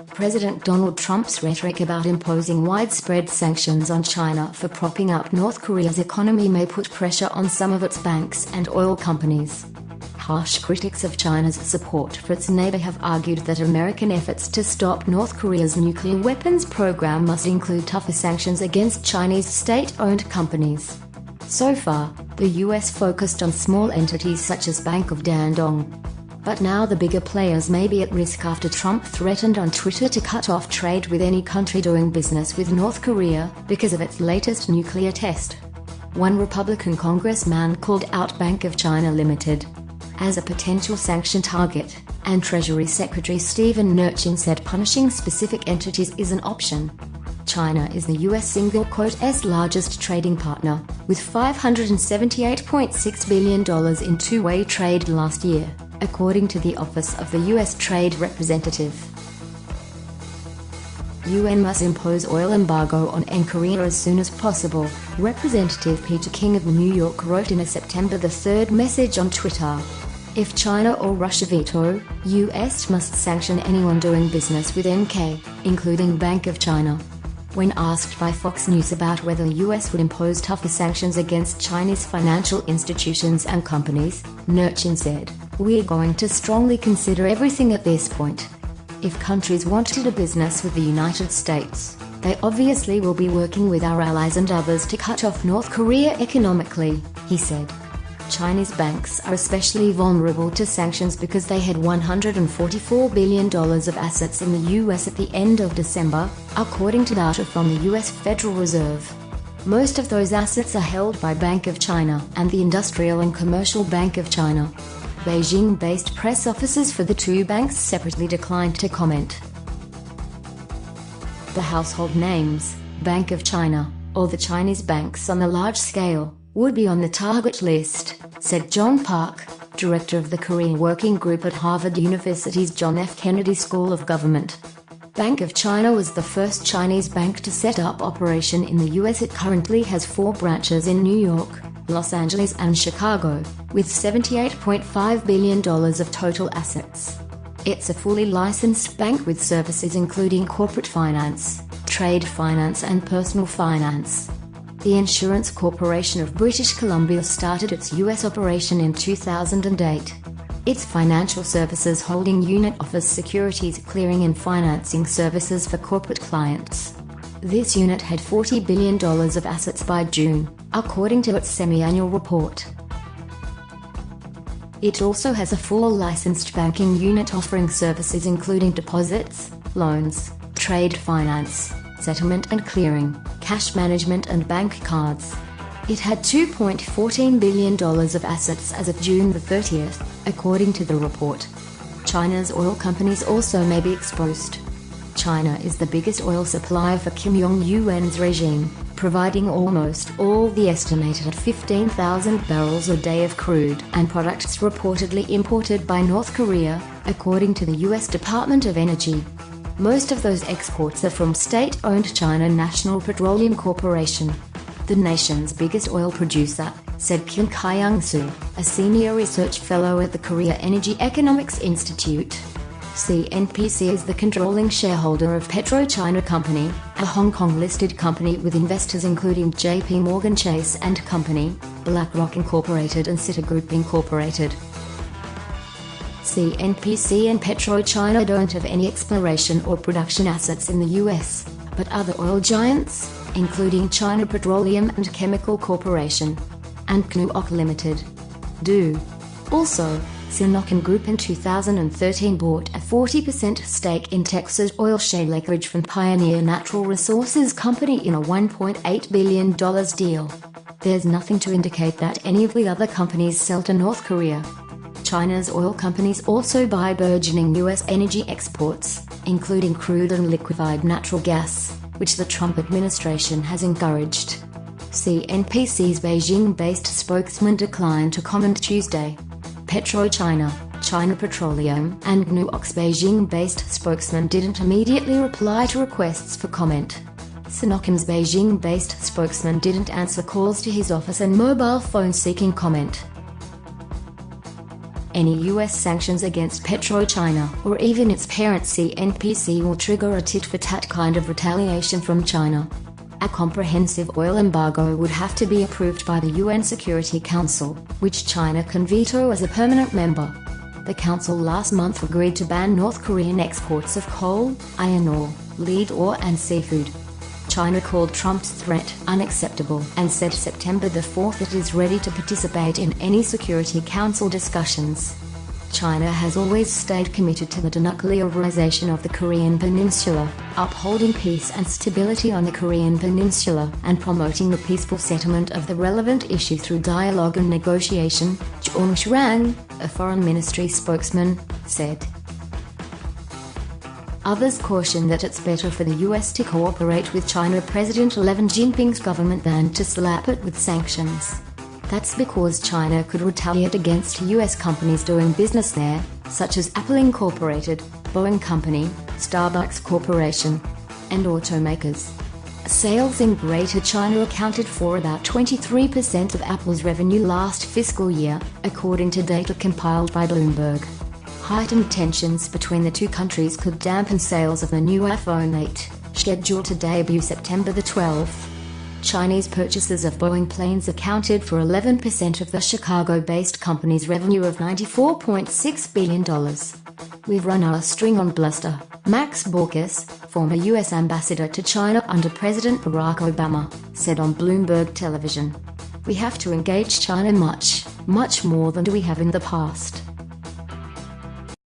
President Donald Trump's rhetoric about imposing widespread sanctions on China for propping up North Korea's economy may put pressure on some of its banks and oil companies. Harsh critics of China's support for its neighbor have argued that American efforts to stop North Korea's nuclear weapons program must include tougher sanctions against Chinese state-owned companies. So far, the US focused on small entities such as Bank of Dandong. But now the bigger players may be at risk after Trump threatened on Twitter to cut off trade with any country doing business with North Korea because of its latest nuclear test. One Republican congressman called out Bank of China Limited as a potential sanction target, and Treasury Secretary Steven Mnuchin said punishing specific entities is an option. China is the US single-S largest trading partner, with $578.6 billion in two-way trade last year, according to the Office of the U.S. Trade Representative. UN must impose oil embargo on Korea as soon as possible, Representative Peter King of New York wrote in a September 3 message on Twitter. If China or Russia veto, US must sanction anyone doing business with NK, including Bank of China. When asked by Fox News about whether the US would impose tougher sanctions against Chinese financial institutions and companies, Mnuchin said, "We're going to strongly consider everything at this point. If countries want to do business with the United States, they obviously will be working with our allies and others to cut off North Korea economically," he said. Chinese banks are especially vulnerable to sanctions because they had $144 billion of assets in the US at the end of December, according to data from the US Federal Reserve. Most of those assets are held by Bank of China and the Industrial and Commercial Bank of China. Beijing-based press officers for the two banks separately declined to comment. The household names, Bank of China, or the Chinese banks on a large scale, would be on the target list, said John Park, director of the Korean Working Group at Harvard University's John F. Kennedy School of Government. Bank of China was the first Chinese bank to set up operation in the US. It currently has 4 branches in New York, Los Angeles and Chicago, with $78.5 billion of total assets. It's a fully licensed bank with services including corporate finance, trade finance and personal finance. The Insurance Corporation of British Columbia started its U.S. operation in 2008. Its financial services holding unit offers securities clearing and financing services for corporate clients. This unit had $40 billion of assets by June, according to its semi-annual report. It also has a full licensed banking unit offering services including deposits, loans, trade finance, settlement and clearing, cash management and bank cards. It had $2.14 billion of assets as of June 30th, according to the report. China's oil companies also may be exposed. China is the biggest oil supplier for Kim Jong-un's regime, providing almost all the estimated 15,000 barrels a day of crude and products reportedly imported by North Korea, according to the U.S. Department of Energy. Most of those exports are from state-owned China National Petroleum Corporation, the nation's biggest oil producer, said Kim Kyung-soo, a senior research fellow at the Korea Energy Economics Institute. CNPC is the controlling shareholder of PetroChina Company, a Hong Kong-listed company with investors including J.P. Morgan Chase and Company, BlackRock Incorporated and Citigroup Incorporated. CNPC and PetroChina don't have any exploration or production assets in the U.S., but other oil giants, including China Petroleum and Chemical Corporation and CNOOC Limited, do. Also, Sinochem Group in 2013 bought a 40% stake in Texas oil shale acreage from Pioneer Natural Resources Company in a $1.8 billion deal. There's nothing to indicate that any of the other companies sell to North Korea. China's oil companies also buy burgeoning U.S. energy exports, including crude and liquefied natural gas, which the Trump administration has encouraged. CNPC's Beijing-based spokesman declined to comment Tuesday. PetroChina, China Petroleum, and CNOOC's Beijing-based spokesman didn't immediately reply to requests for comment. Sinochem's Beijing-based spokesman didn't answer calls to his office and mobile phone seeking comment. Any US sanctions against PetroChina, or even its parent CNPC, will trigger a tit-for-tat kind of retaliation from China. A comprehensive oil embargo would have to be approved by the UN Security Council, which China can veto as a permanent member. The Council last month agreed to ban North Korean exports of coal, iron ore, lead ore and seafood. China called Trump's threat unacceptable and said September the 4th it is ready to participate in any Security Council discussions. China has always stayed committed to the denuclearization of the Korean Peninsula, upholding peace and stability on the Korean Peninsula, and promoting the peaceful settlement of the relevant issue through dialogue and negotiation, Zhong Shuang, a foreign ministry spokesman, said. Others caution that it's better for the US to cooperate with China President Xi Jinping's government than to slap it with sanctions. That's because China could retaliate against US companies doing business there, such as Apple Incorporated, Boeing Company, Starbucks Corporation, and automakers. Sales in Greater China accounted for about 23% of Apple's revenue last fiscal year, according to data compiled by Bloomberg. Heightened tensions between the two countries could dampen sales of the new iPhone 8, scheduled to debut September the 12th. Chinese purchases of Boeing planes accounted for 11% of the Chicago-based company's revenue of $94.6 billion. We've run our string on bluster, Max Baucus, former US ambassador to China under President Barack Obama, said on Bloomberg television. We have to engage China much, much more than we have in the past.